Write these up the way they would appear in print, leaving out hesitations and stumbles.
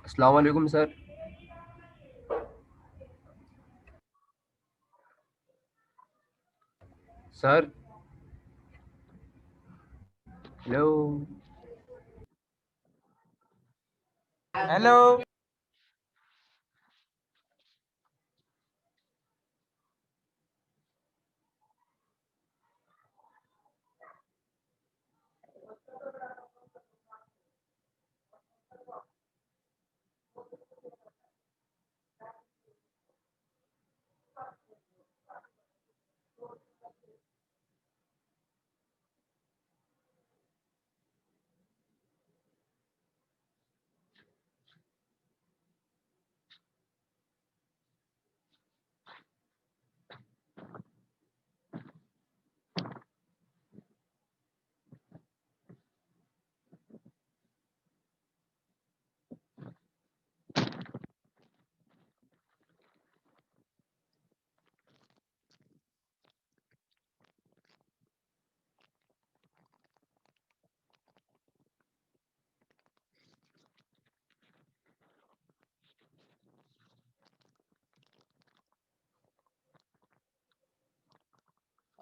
अस्सलाम वालेकुम sir. Sir hello. Hello.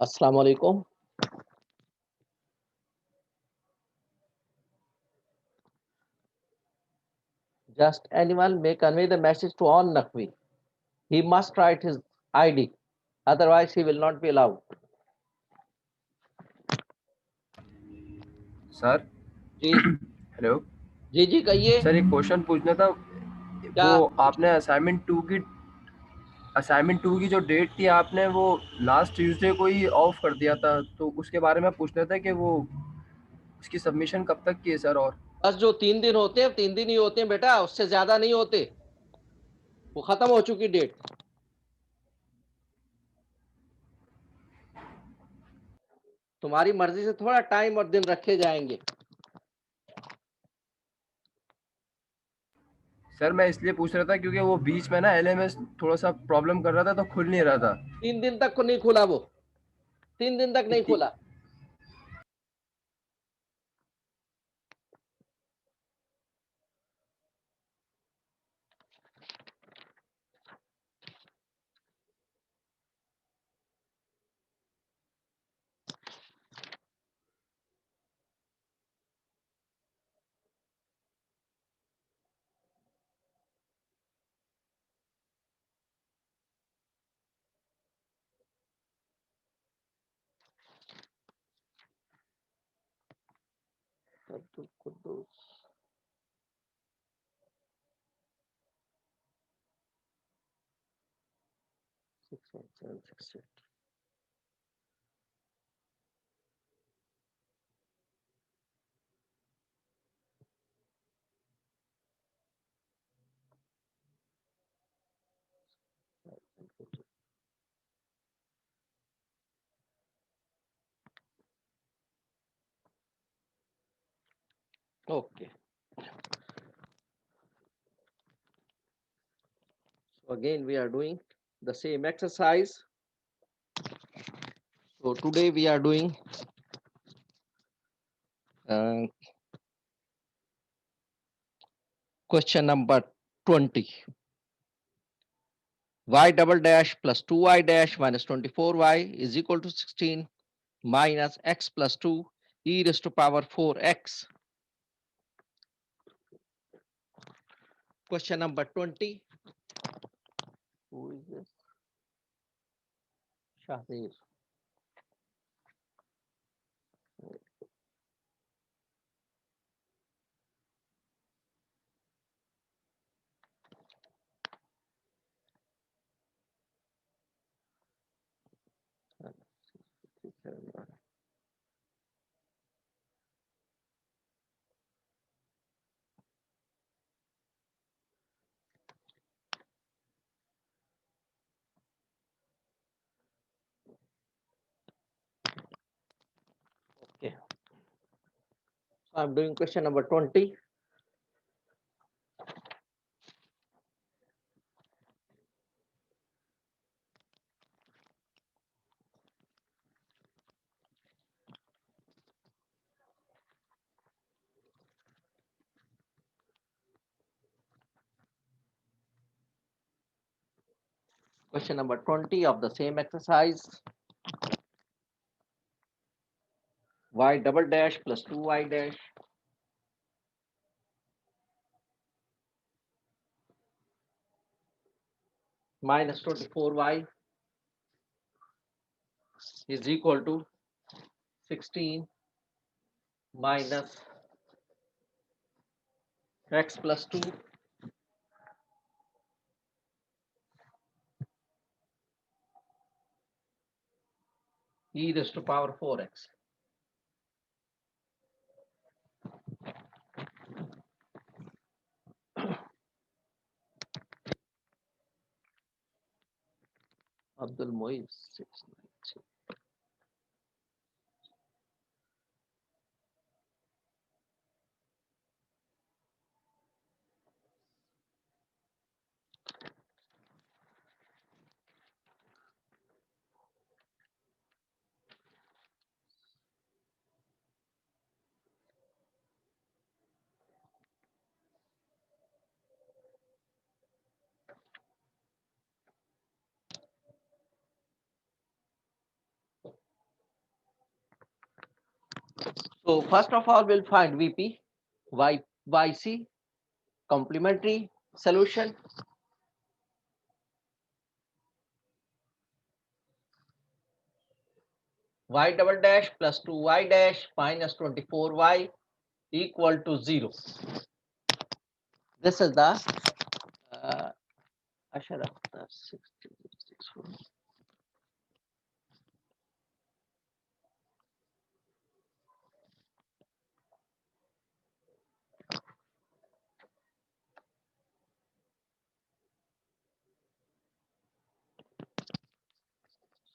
Assalamu alaikum. Just anyone may convey the message to on Naqvi. He must write his ID, otherwise he will not be allowed. Sir ji hello. जी जी कहिए। Sir एक question पूछना था। क्या? वो आपने असाइनमेंट टू की जो डेट थी आपने वो लास्ट ट्यूसडे को ही ऑफ कर दिया था, तो उसके बारे में पूछना था कि वो उसकी सबमिशन कब तक की है सर। और बस जो 3 दिन होते हैं 3 दिन ही होते हैं बेटा, उससे ज्यादा नहीं होते। वो खत्म हो चुकी डेट। तुम्हारी मर्जी से थोड़ा टाइम और दिन रखे जाएंगे। सर मैं इसलिए पूछ रहा था क्योंकि वो बीच में ना एलएमएस थोड़ा सा प्रॉब्लम कर रहा था, तो खुल नहीं रहा था। 3 दिन तक को नहीं खुला वो। 3 दिन तक नहीं खुला। Okay. So again we are doing the same exercise. So today we are doing question number 20. Y double dash plus 2y dash minus 24y is equal to 16 minus x plus 2 e raised to power 4x. Question number 20. Who is this? Shahir. Okay. So I'm doing question number 20. Question number 20 of the same exercise. Y double dash plus 2y dash minus 24y is equal to 16 minus x plus 2 e raised to power 4x. Abdul Moiz 692. So first of all, we'll find VP, YC, complementary solution. Y double dash plus 2y dash minus 24y equal to 0. This is the Ashara 6064.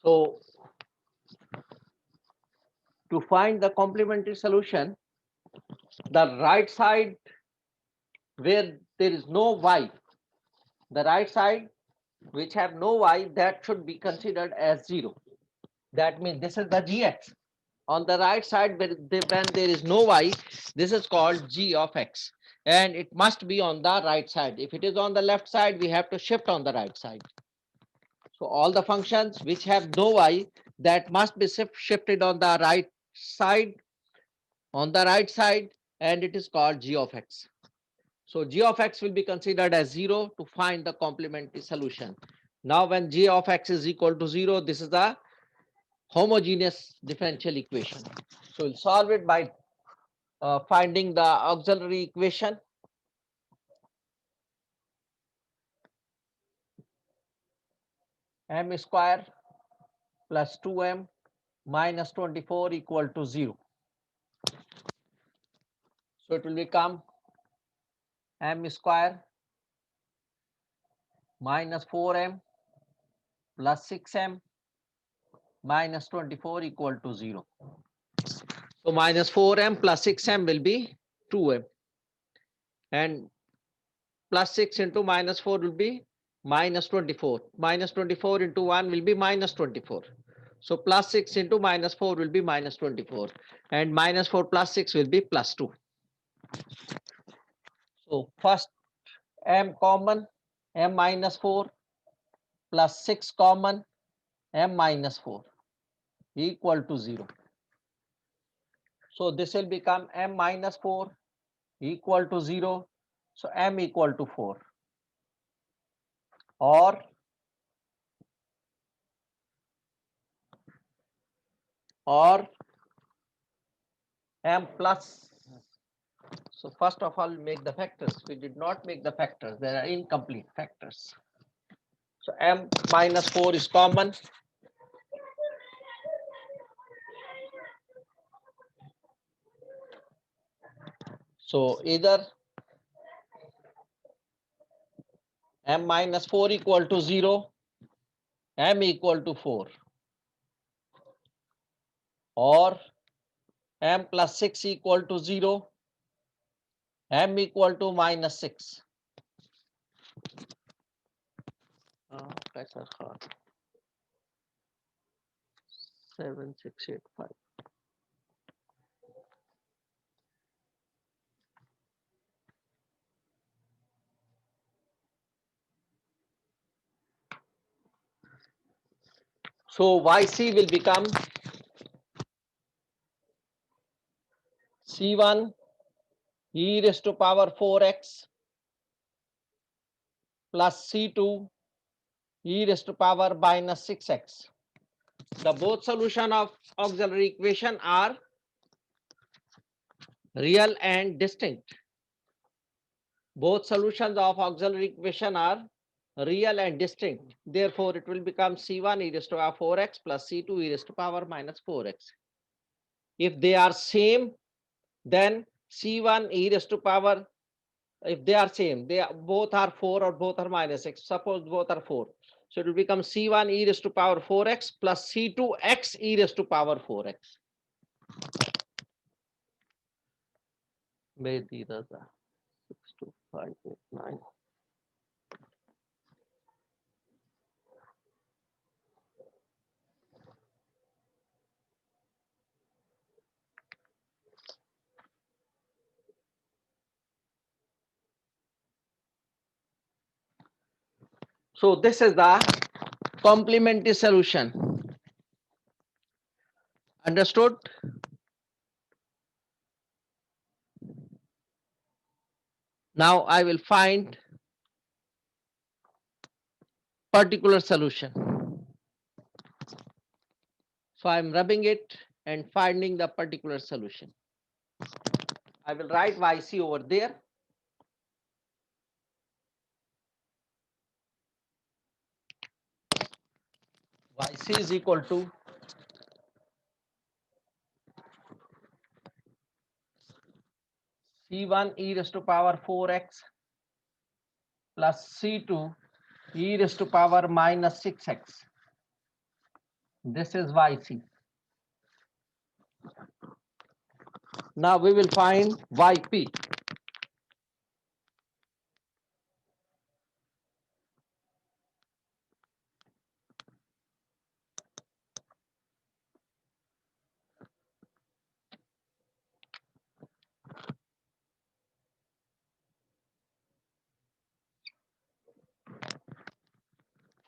So to find the complementary solution, the right side where there is no y, the right side which have no y, that should be considered as 0. That means this is the gx. On the right side when there is no y, this is called g of x, and it must be on the right side. If it is on the left side, we have to shift on the right side. So all the functions which have no y, that must be shifted on the right side, and it is called g of x. So g of x will be considered as 0 to find the complementary solution. Now when g of x is equal to 0, this is the homogeneous differential equation. So we'll solve it by finding the auxiliary equation. M square plus 2m minus 24 equal to 0. So it will become m square minus 4m plus 6m minus 24 equal to 0. So minus 4m plus 6m will be 2m, and plus 6 into minus 4 will be minus 24. Minus 24 into 1 will be minus 24. So plus 6 into minus 4 will be minus 24, and minus 4 plus 6 will be plus 2. So first m common, m minus 4 plus 6 common, m minus 4 equal to 0. So this will become m minus 4 equal to 0. So m equal to 4, or m plus. So first of all, make the factors. We did not make the factors. There are incomplete factors. So m minus 4 is common. So either m minus 4 equal to 0, m equal to 4, or m plus 6 equal to 0, m equal to minus 6. 7685. So yc will become c1 e raised to power 4x plus c2 e raised to power minus 6x. The both solution of auxiliary equation are real and distinct. Both solutions of auxiliary equation are real and distinct. Therefore, it will become c1 e raised to power 4x plus c2 e raised to power minus 4x. If they are same, then c1 e raised to power, if they are same, they are, both are 4 or both are minus x. Suppose both are 4. So it will become c1 e raised to power 4x plus c2 x e raised to power 4x. Bedi Raza 62589. So this is the complementary solution. Understood? Now I will find particular solution. So I'm rubbing it and finding the particular solution. I will write yc over there. Yc is equal to c1 e raised to power 4x plus c2 e raised to power minus 6x. This is yc. Now we will find yp.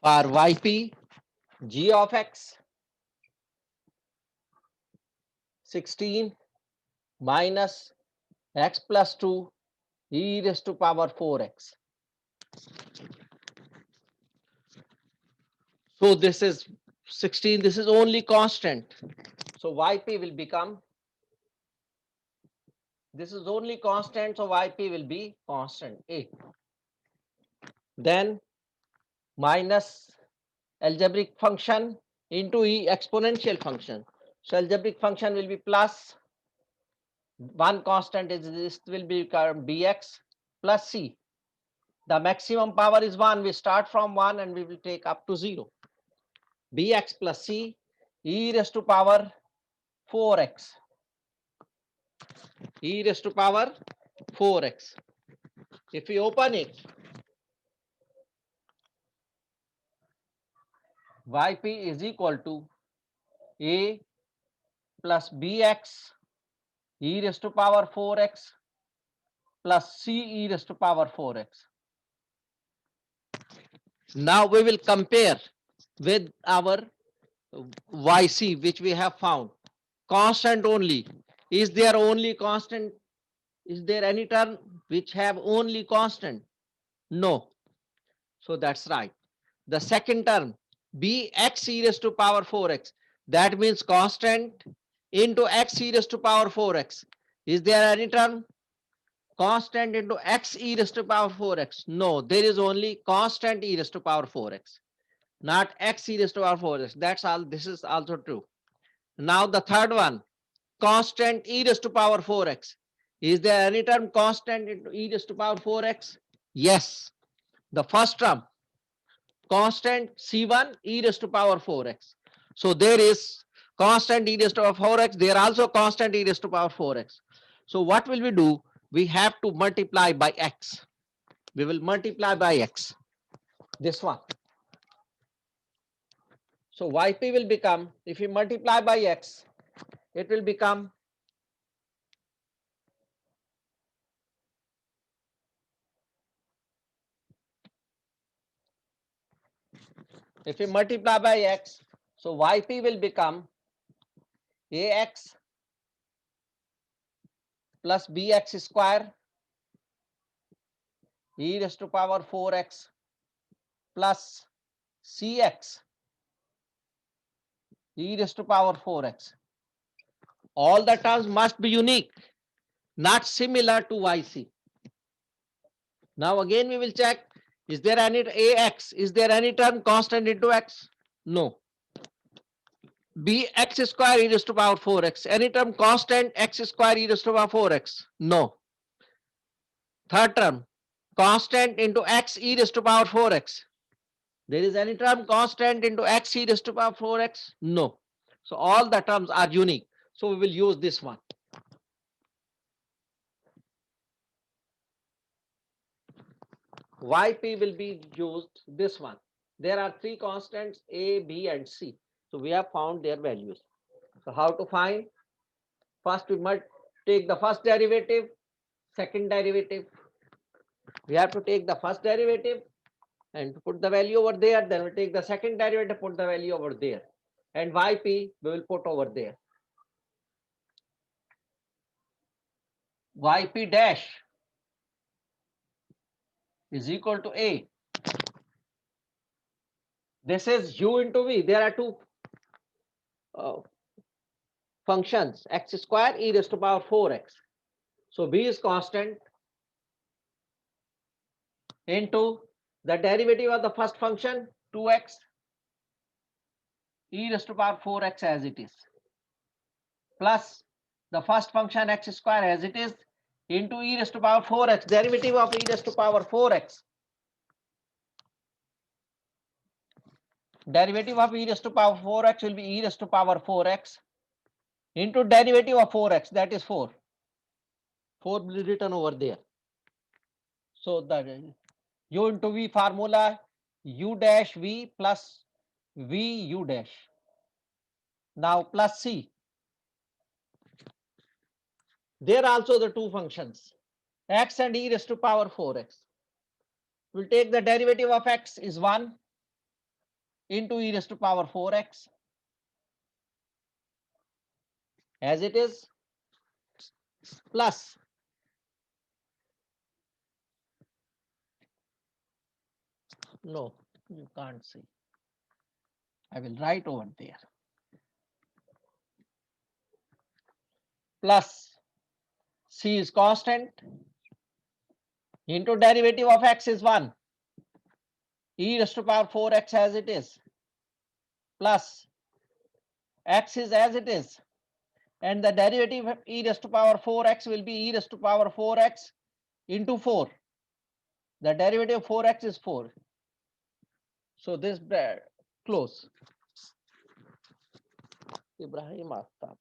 For yp, g of x 16 minus x plus 2 e raised to power 4x. So this is 16, this is only constant. So yp will become, this is only constant, so yp will be constant a. Then minus algebraic function into e exponential function. So algebraic function will be plus one constant is this will become bx plus c. The maximum power is 1. We start from 1 and we will take up to 0. Bx plus c e raised to power 4x. E raised to power 4x. If we open it, yp is equal to a plus bx e raised to power 4x plus c e raised to power 4x. Now we will compare with our yc which we have found. Constant only. Is there only constant? Is there any term which have only constant? No. So that's right. The second term, bx e raised to power 4x. That means constant into x e raised to power 4x. Is there any term? Constant into x e raised to power 4x. No, there is only constant e raised to power 4x. Not x e raised to power 4x. That's all. This is also true. Now the third one, constant e raised to power 4x. Is there any term constant into e raised to power 4x? Yes. The first term, constant c1 e raised to power 4x. So there is constant e raised to power 4x. There also constant e raised to power 4x. So what will we do? We have to multiply by x. We will multiply by x. This one. So yp will become, if we multiply by x, it will become if we multiply by x, So yp will become ax plus bx square e raised to power 4x plus cx e raised to power 4x. All the terms must be unique, not similar to yc. Now again we will check, is there any ax, is there any term constant into x? No. bx square e raised to power 4x, any term constant x square e raised to power 4x? No. Third term, constant into x e raised to power 4x. There is any term constant into x e raised to power 4x? No. So all the terms are unique. So we will use this one. Yp will be used this one. There are three constants a, b, and c. So we have found their values. So how to find? First we must take the first derivative, second derivative. We have to take the first derivative and put the value over there. Then we take the second derivative, put the value over there. And yp we will put over there. Yp dash is equal to a. This is u into v. There are two functions, x square e raised to power 4x. So b is constant into the derivative of the first function 2x e raised to power 4x as it is, plus the first function x square as it is into e raised to power 4x, derivative of e raised to power 4x, derivative of e raised to power 4x will be e raised to power 4x into derivative of 4x, that is 4. 4 will be written over there. So the u into v formula, u dash v plus v u dash. Now plus c. There also the two functions, x and e raised to power 4x. We'll take the derivative of x is 1 into e raised to power 4x as it is, plus no, you can't see. I will write over there. Plus c is constant into derivative of x is 1 e raised to power 4x as it is, plus x is as it is, and the derivative of e raised to power 4x will be e raised to power 4x into 4. The derivative of 4x is 4. So this close. Ibrahim Aftab.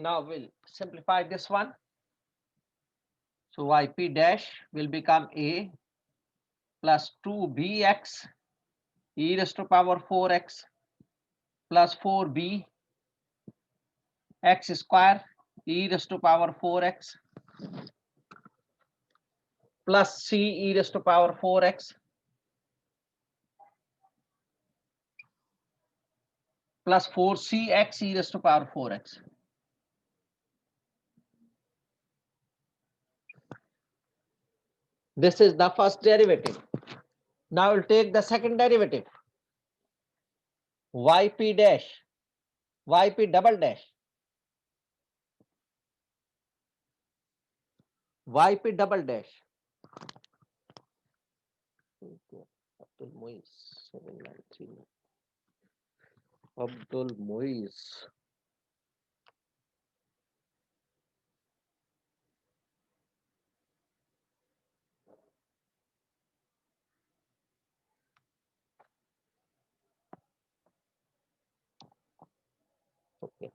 Now we'll simplify this one. So yp dash will become a plus 2bx e raised to power 4x plus 4b x square e raised to power 4x plus c e raised to power 4x plus 4cx e raised to power 4x. This is the first derivative. Now we'll take the second derivative. Yp dash, yp double dash, yp double dash. Abdul Muiz 793. Abdul Muiz. Okay.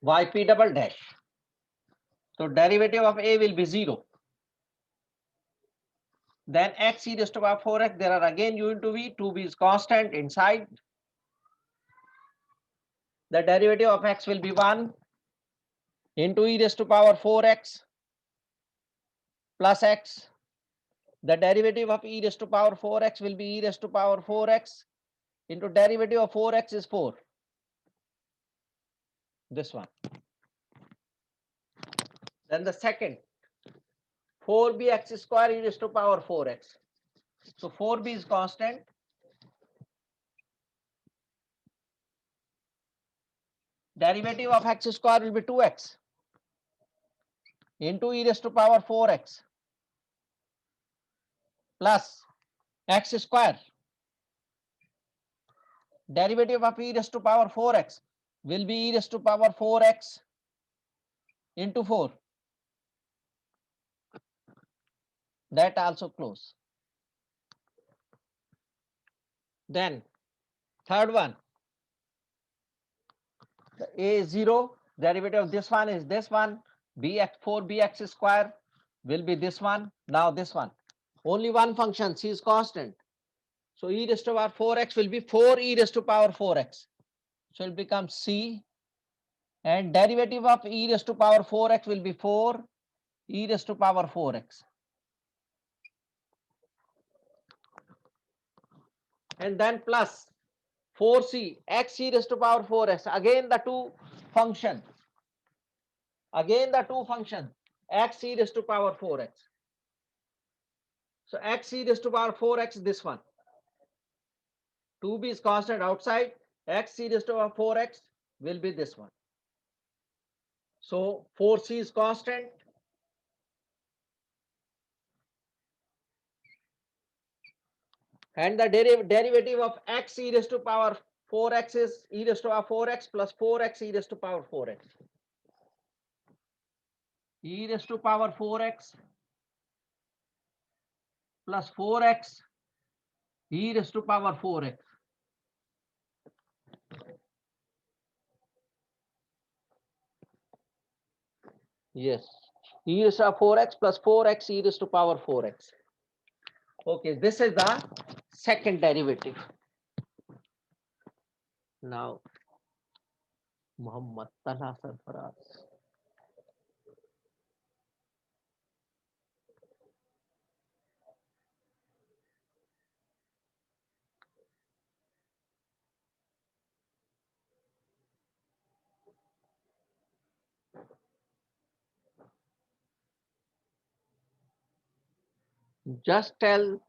Yp double dash So derivative of a will be 0. Then x e raised to power 4x, there are again u into v, 2b is constant inside. The derivative of x will be 1 into e raised to power 4x plus x. The derivative of e raised to power 4x will be e raised to power 4x into derivative of 4x is 4. This one. Then the second, 4bx square e raised to power 4x. So 4b is constant. Derivative of x square will be 2x into e raised to power 4x plus x square. Derivative of e raised to power 4x will be e raised to power 4x into 4. That also close. Then third one, the a is 0. Derivative of this one is this one. Bx 4bx square will be this one. Now this one. Only one function, c is constant. So e raised to power 4x will be 4 e raised to power 4x. So it will become c, and derivative of e raised to power 4x will be 4 e raised to power 4x. And then plus 4c x e raised to power 4x. Again the two function. Again the two function x e raised to power 4x. So x e raised to power 4x, this one. 2b is constant outside. X e raised to power 4x will be this one. So 4c is constant. And the derivative of x e raised to power 4x is e raised to power 4x plus 4x e raised to power 4x. E raised to power 4x plus 4x e raised to power 4x. Yes. E raised to 4x plus 4x e raised to power 4x. Okay, this is the second derivative. Now, Muhammad Talha Sarfaraz. Just tell.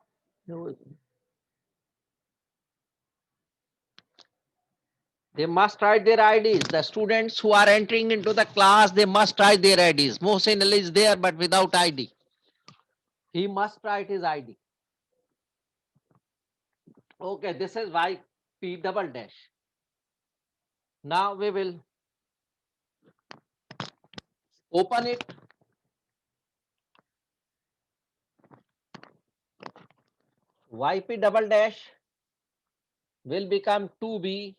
They must write their IDs. The students who are entering into the class, they must write their IDs. Mohsin Ali is there, but without ID. He must write his ID. Okay, this is YP double dash. Now we will open it. YP double dash will become 2b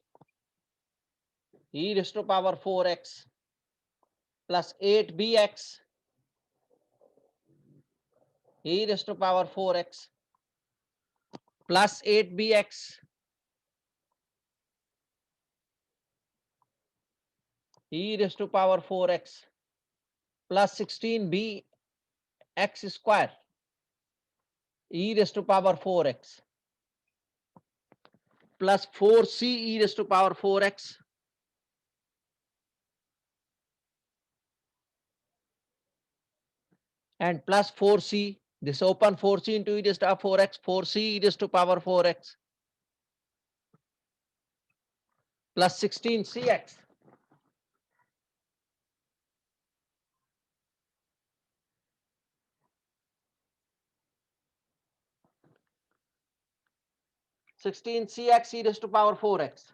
e raised to power 4x plus 8bx e raised to power 4x plus 8bx e raised to power 4x plus 16b x square e raised to power 4x plus 4c e raised to power 4x and plus 4c. This open 4c into e raised to power 4x, 4c e raised to power 4x plus 16cx. Sixteen cx e raised to power 4x.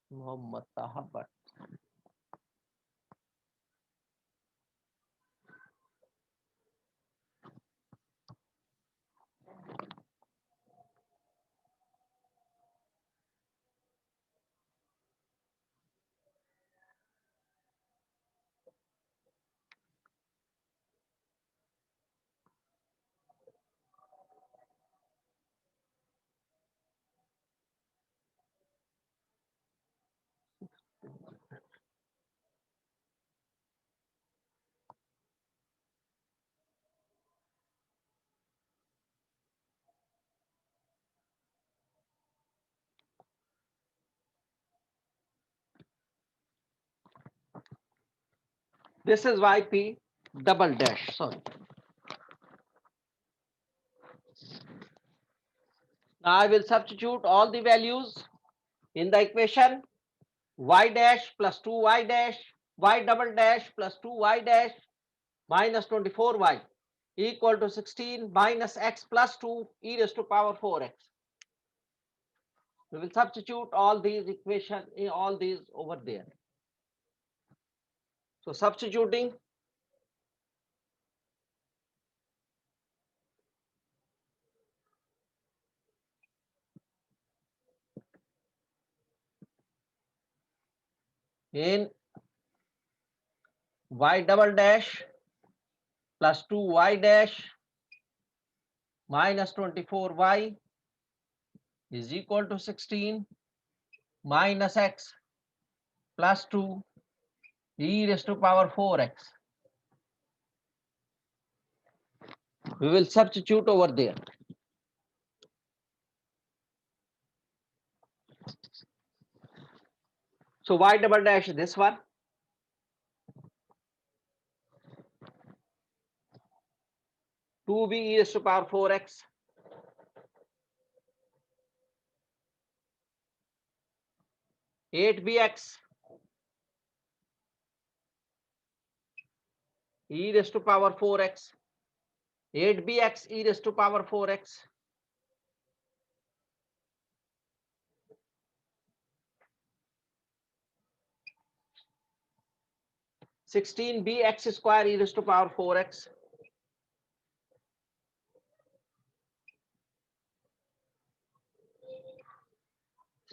Muhammad Tahabat. This is yp double dash. Sorry. Now I will substitute all the values in the equation. Y dash plus 2y dash, y double dash plus 2y dash minus 24y equal to 16 minus x plus 2 e raised to power 4x. We will substitute all these equations in all these over there. So substituting in y double dash plus 2y dash minus 24y is equal to 16 minus x plus 2 e raised to power 4x. We will substitute over there. So y double dash is this one. 2b e raised to power 4x 8bx e raised to power 4x 8bx e raised to power 4x 16bx square e raised to power 4x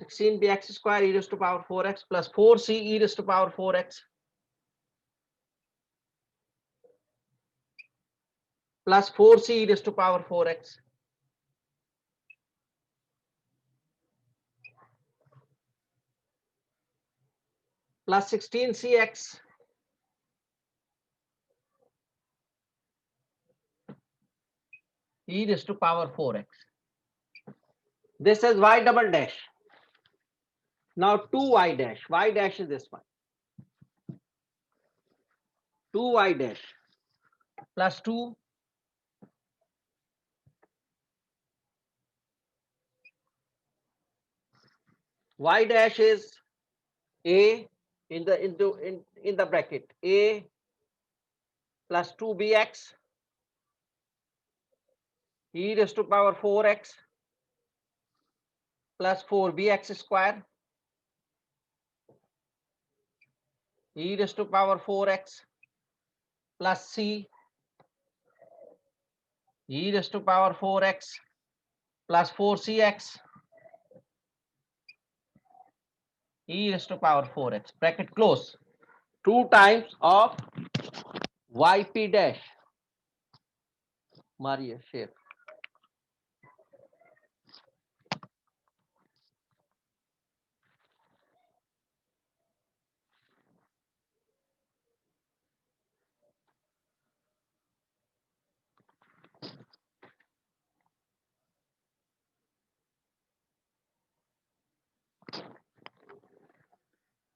16bx square e raised to power 4x plus 4c e raised to power 4x plus 4c e raised to power 4x plus 16cx e raised to power 4x. This is y double dash. Now 2y dash. Y dash is this one. 2y dash plus 2 y dash is a in the bracket a plus 2bx e raised to power 4x plus 4bx square e raised to power 4x plus c e raised to power 4x plus 4cx e raised to power 4x bracket close 2 times of yp dash Maria shape.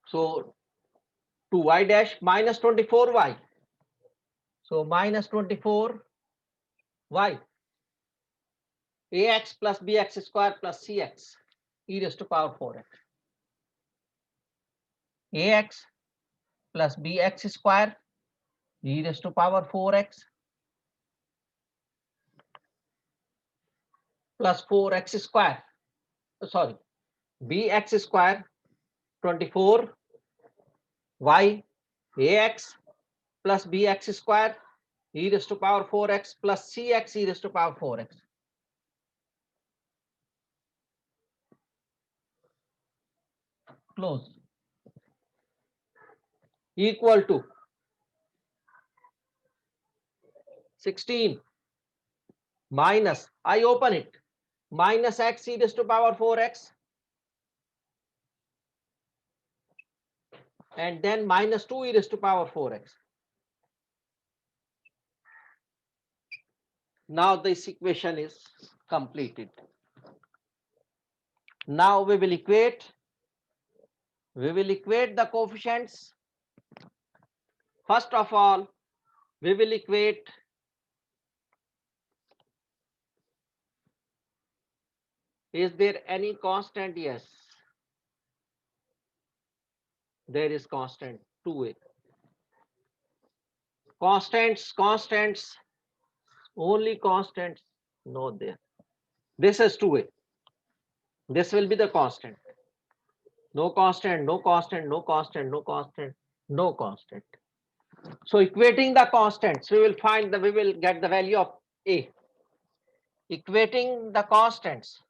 So 2y dash minus 24y. So minus 24y ax plus bx square plus cx e raised to power 4x. Ax plus bx square e raised to power 4x plus 4x square. Sorry, bx square 24 y ax plus bx square e raised to power 4x plus cx e raised to power 4x. Close. Equal to 16 minus, I open it, minus x e raised to power 4x and then minus 2 e raised to power 4x. Now this equation is completed. Now we will equate the coefficients First of all, we will equate is there any constant? Yes, there is constant 2a. Constants, only constants. No, there. This is 2a. This will be the constant. No constant, no constant, no constant, no constant, no constant. So equating the constants, we will get the value of a. Equating the constants.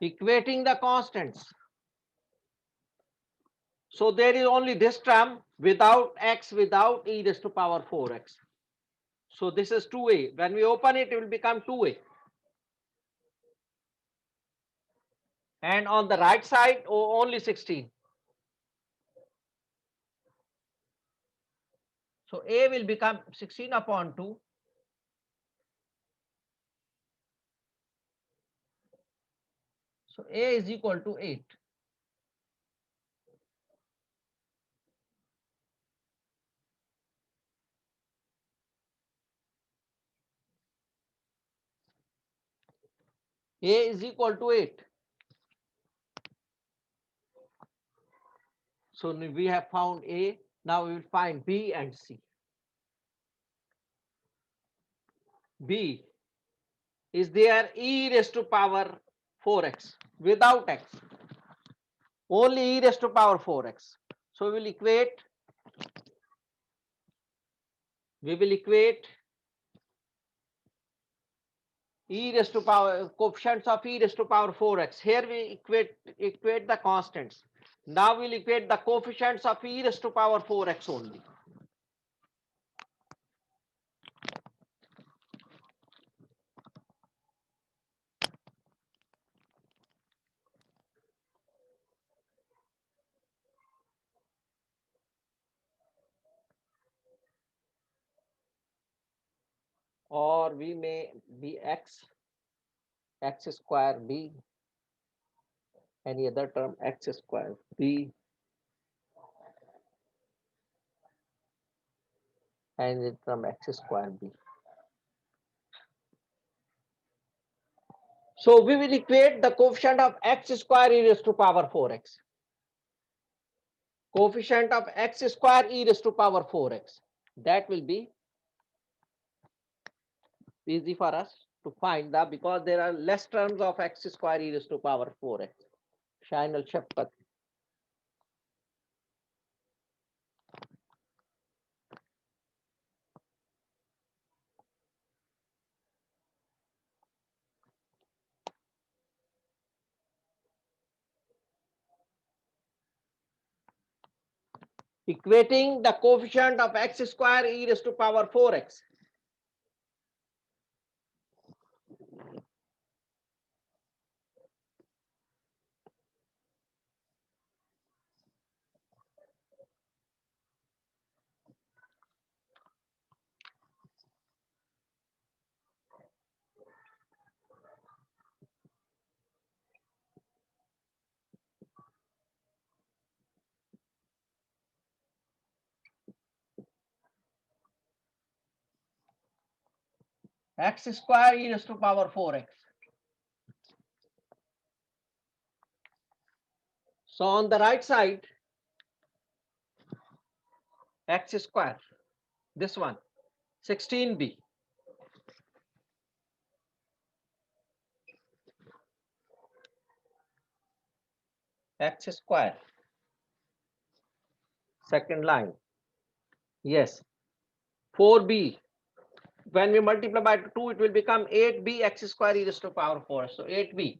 Equating the constants. So there is only this term without x, without e raised to power 4x. So this is 2a. When we open it, it will become 2a. And on the right side, only 16. So a will become 16 upon 2. So a is equal to 8. A is equal to 8. So we have found A. Now we will find B and C. B is there e raised to power 4x without x. Only e raised to power 4x. So we will equate e raised to power coefficients of e raised to power 4x. Here we equate the constants. Now we'll equate the coefficients of e raised to power 4x only. Or we may be x square b, any other term x square b, and the term x square b. So we will equate the coefficient of x square e raised to power 4x. Coefficient of x square e raised to power 4x. That will be easy for us to find that because there are less terms of x square e raised to power 4x. Final shortcut. Equating the coefficient of x square e raised to power 4x. X square e raised to power 4x. So on the right side, x square, this one, 16b. X square, second line. Yes, 4b. When we multiply by 2, it will become 8b x square e raised to power 4. So 8b.